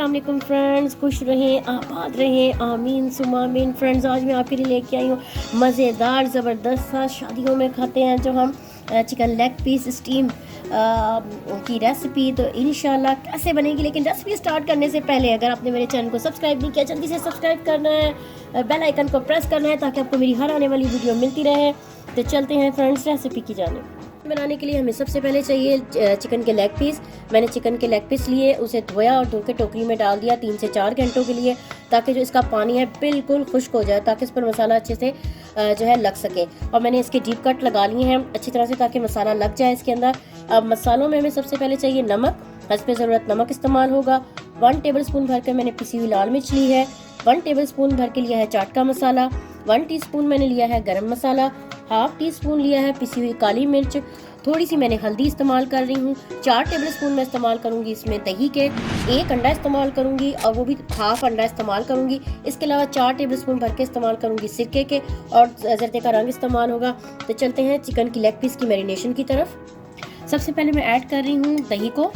अस्सलाम वालेकुम फ्रेंड्स, खुश रहें, आबाद रहें, आमीन सुमा आमीन। फ्रेंड्स, आज मैं आपके लिए लेके आई हूँ मज़ेदार ज़बरदस्त सा शादियों में खाते हैं जो हम चिकन लेग पीस स्टीम की रेसिपी। तो इंशाल्लाह कैसे बनेगी, लेकिन रेसिपी स्टार्ट करने से पहले अगर आपने मेरे चैनल को सब्सक्राइब नहीं किया, जल्दी से सब्सक्राइब करना है, बेल आइकन को प्रेस करना है ताकि आपको मेरी हर आने वाली वीडियो मिलती रहे। तो चलते हैं फ्रेंड्स रेसिपी की जानिब। बनाने के लिए हमें सबसे पहले चाहिए चिकन के लेग पीस। मैंने चिकन के लेग पीस लिए, उसे धोया और धो के टोकरी में डाल दिया 3 से 4 घंटों के लिए, ताकि जो इसका पानी है बिल्कुल खुश्क हो जाए, ताकि इस पर मसाला अच्छे से जो है लग सके। और मैंने इसके डीप कट लगा लिए हैं अच्छी तरह से ताकि मसाला लग जाए इसके अंदर। अब मसालों में हमें सबसे पहले चाहिए नमक। हस्बे ज़रूरत नमक इस्तेमाल होगा। 1 टेबल स्पून भर के मैंने पिसी हुई लाल मिर्च ली है। 1 टेबल स्पून भर के लिया है चाट का मसाला। 1 टीस्पून मैंने लिया है गरम मसाला। 1/2 टीस्पून लिया है पिसी हुई काली मिर्च। थोड़ी सी मैंने हल्दी इस्तेमाल कर रही हूँ। 4 टेबल स्पून मैं इस्तेमाल करूँगी इसमें दही के। 1 अंडा इस्तेमाल करूँगी और वो भी हाफ अंडा इस्तेमाल करूँगी। इसके अलावा 4 टेबल स्पून भर के इस्तेमाल करूँगी सिरके के, और जरदे का रंग इस्तेमाल होगा। तो चलते हैं चिकन की लेग पीस की मैरिनेशन की तरफ। सबसे पहले मैं ऐड कर रही हूँ दही को,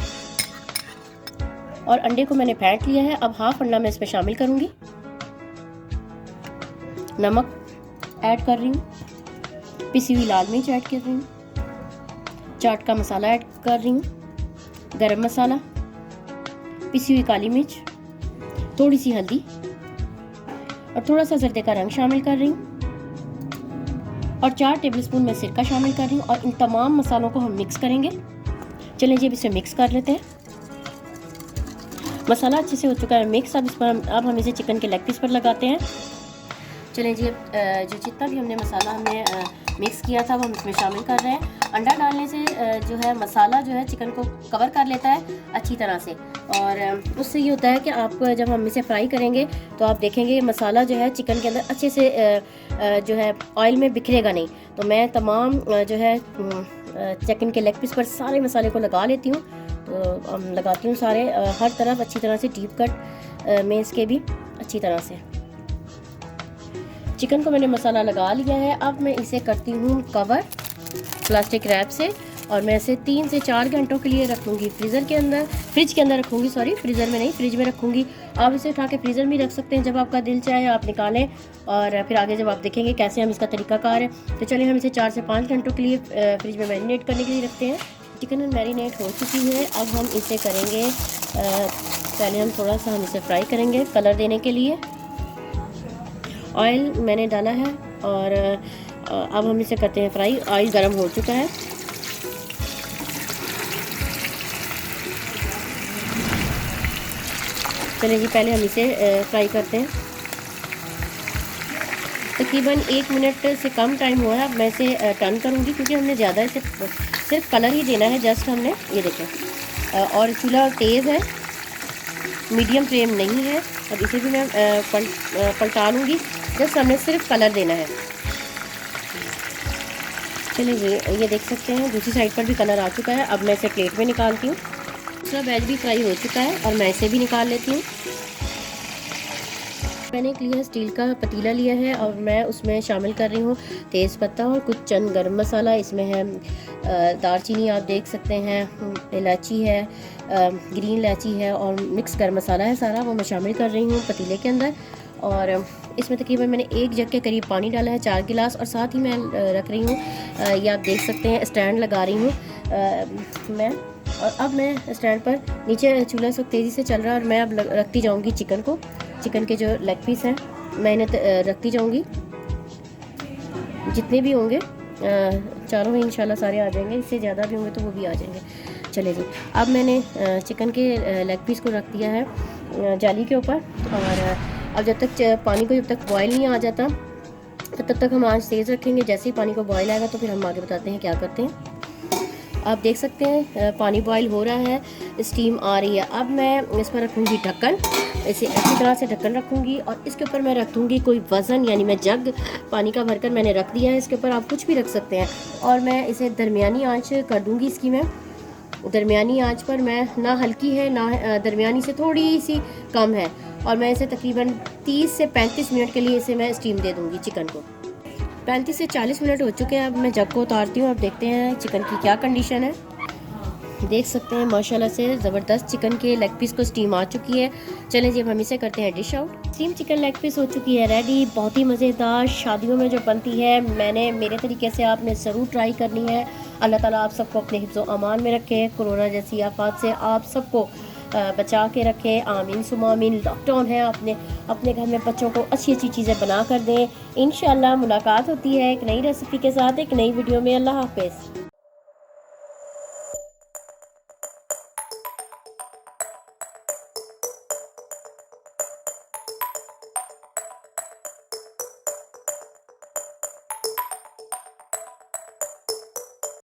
और अंडे को मैंने फेंट लिया है। अब हाफ अंडा मैं इसमें शामिल करूँगी। नमक ऐड कर रही हूँ, पिसी हुई लाल मिर्च ऐड कर रही हूँ, चाट का मसाला ऐड कर रही हूँ, गरम मसाला, पिसी हुई काली मिर्च, थोड़ी सी हल्दी और थोड़ा सा जरदे का रंग शामिल कर रही हूँ, और 4 टेबल स्पून मैं सिरका शामिल कर रही हूँ। और इन तमाम मसालों को हम मिक्स करेंगे। चलिए जी, अब इसे मिक्स कर लेते हैं। मसाला अच्छे से हो चुका है मिक्स। अब हम इसे चिकन के लेग पीस पर लगाते हैं। चलें जी, जो जितना भी हमने मसाला मिक्स किया था वो हम इसमें शामिल कर रहे हैं। अंडा डालने से जो है मसाला जो है चिकन को कवर कर लेता है अच्छी तरह से, और उससे ये होता है कि आप जब हम इसे फ्राई करेंगे तो आप देखेंगे मसाला जो है चिकन के अंदर अच्छे से जो है ऑयल में बिखरेगा नहीं। तो मैं तमाम जो है चिकन के लेग पीस पर सारे मसाले को लगा लेती हूँ। तो लगाती हूँ सारे हर तरफ अच्छी तरह से, डीप कट में इसके भी अच्छी तरह से। चिकन को मैंने मसाला लगा लिया है। अब मैं इसे करती हूँ कवर प्लास्टिक रैप से, और मैं इसे 3 से 4 घंटों के लिए रखूँगी फ्रिज के अंदर रखूँगी। सॉरी, फ्रीज़र में नहीं, फ्रिज में रखूँगी। आप इसे उठा के फ्रीज़र में रख सकते हैं, जब आपका दिल चाहे आप निकालें, और फिर आगे जब आप देखेंगे कैसे हम इसका तरीकाकार है। तो चलिए हम इसे 4 से 5 घंटों के लिए फ्रिज में मैरिनेट करने के लिए रखते हैं। चिकन मैरिनेट हो चुकी है। अब हम इसे करेंगे, पहले हम थोड़ा सा इसे फ्राई करेंगे कलर देने के लिए। ऑयल मैंने डाला है, और अब हम इसे करते हैं फ्राई। ऑयल गर्म हो चुका है। चलिए जी, पहले हम इसे फ्राई करते हैं। तकरीबन 1 मिनट से कम टाइम हुआ है। अब मैं इसे टर्न करूँगी, क्योंकि हमने ज़्यादा इसे सिर्फ कलर ही देना है, जस्ट हमने ये देखें। और चूल्हा तेज़ है, मीडियम फ्लेम नहीं है। अब इसे भी मैं पलटा लूँगी, जस्ट हमने सिर्फ कलर देना है। चलिए ये देख सकते हैं दूसरी साइड पर भी कलर आ चुका है। अब मैं इसे प्लेट में निकालती हूँ। दूसरा बैच भी फ्राई हो चुका है और मैं इसे भी निकाल लेती हूँ। मैंने एक लिया स्टील का पतीला लिया है, और मैं उसमें शामिल कर रही हूँ तेज़ पत्ता और कुछ चंद गरम मसाला। इसमें है दालचीनी, आप देख सकते हैं, इलायची है, ग्रीन इलायची है, और मिक्स गरम मसाला है सारा, वो मैं शामिल कर रही हूँ पतीले के अंदर। और इसमें तकरीबन मैंने 1 जग के करीब पानी डाला है, 4 गिलास। और साथ ही मैं रख रही हूँ, ये आप देख सकते हैं, स्टैंड लगा रही हूँ मैं। और अब मैं स्टैंड पर, नीचे चूल्हा सब तेज़ी से चल रहा है, और मैं अब रखती जाऊँगी चिकन के जो लेग पीस हैं मैं इन्हें रखती जाऊँगी। जितने भी होंगे चारों में इंशाल्लाह सारे आ जाएंगे, इससे ज़्यादा भी होंगे तो वो भी आ जाएंगे। चले जी, अब मैंने चिकन के लेग पीस को रख दिया है जाली के ऊपर। और अब जब तक बॉयल नहीं आ जाता तब तक हम आंच तेज़ रखेंगे। जैसे ही पानी को बॉयल आएगा तो फिर हम आगे बताते हैं क्या करते हैं। आप देख सकते हैं पानी बॉयल हो रहा है, स्टीम आ रही है। अब मैं इस पर रखूँगी ढक्कन, इसे अच्छी तरह से ढक्कन रखूँगी, और इसके ऊपर मैं रख दूँगी कोई वज़न, यानी मैं जग पानी का भरकर मैंने रख दिया है। इसके ऊपर आप कुछ भी रख सकते हैं, और मैं इसे दरमियानी आंच कर दूँगी इसकी। मैं दरमियानी आंच पर, मैं ना हल्की है ना दरमियानी से थोड़ी सी कम है, और मैं इसे तकरीबन 30 से 35 मिनट के लिए इसे मैं स्टीम दे दूँगी चिकन को। 35 से 40 मिनट हो चुके हैं। अब मैं जग को उतारती हूँ। अब देखते हैं चिकन की क्या कंडीशन है। देख सकते हैं माशाल्लाह से ज़बरदस्त चिकन के लेग पीस को स्टीम आ चुकी है। चलें जी अब हम इसे करते हैं dish out. Steam chicken leg piece हो चुकी है रेडी, बहुत ही मज़ेदार, शादियों में जो बनती है। मेरे तरीके से आपने ज़रूर ट्राई करनी है। अल्लाह ताला आप सबको अपने हिफ्ज़ व अमान में रखे, कोरोना जैसी आफात से आप सबको बचा के रखे। आमीन सुमा आमीन। लॉकडाउन है, अपने घर में बच्चों को अच्छी अच्छी चीज़ें बना कर दें। इंशाल्लाह मुलाकात होती है एक नई रेसिपी के साथ, एक नई वीडियो में। अल्लाह हाफ़िज़।